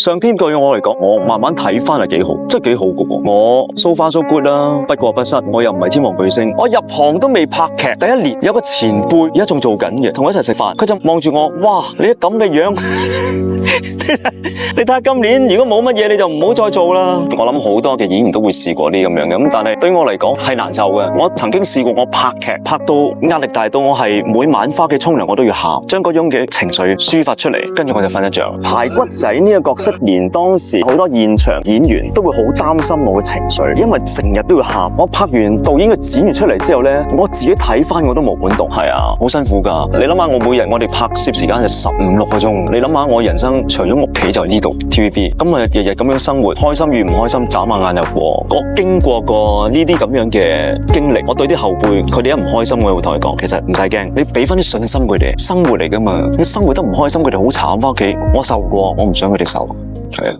上天對我嚟講，我慢慢睇翻係幾好，真係幾好噶喎。我 so far so good 啦，不過不失，我又唔係天王巨星，我入行都未拍劇，第一年有個前輩而家仲做緊嘅，同我一齊食飯，佢就望住我，哇，你咁嘅樣，你睇下今年如果冇乜嘢，你就唔好再做啦。我諗好多嘅演員都會試過啲咁樣嘅，咁但係對於我嚟講係難受嘅。我曾經試過我拍劇拍到壓力大到我係每晚返屋企沖涼我都要喊，將嗰種嘅情緒抒發出嚟，跟住我就瞓得着。排骨仔呢個角色，連當時好多現場演員都會好擔心我嘅情緒，因為成日都要喊。我拍完導演嘅剪完出嚟之後呢，我自己睇翻我都冇管動，係啊，好辛苦噶。你諗下，我每日我哋拍攝時間就15-16個鐘，你諗下我人生除咗屋企就係呢度 TVB， 咁我日日咁樣生活，開心與唔開心眨下眼就過。我經過過呢啲咁樣嘅經歷，我對啲後輩，佢哋一唔開心，我會同佢講，其實唔使驚，你俾翻啲信心佢哋，生活嚟噶嘛，你生活得唔開心，佢哋好慘翻屋企，我受過，我唔想佢哋受，係啊。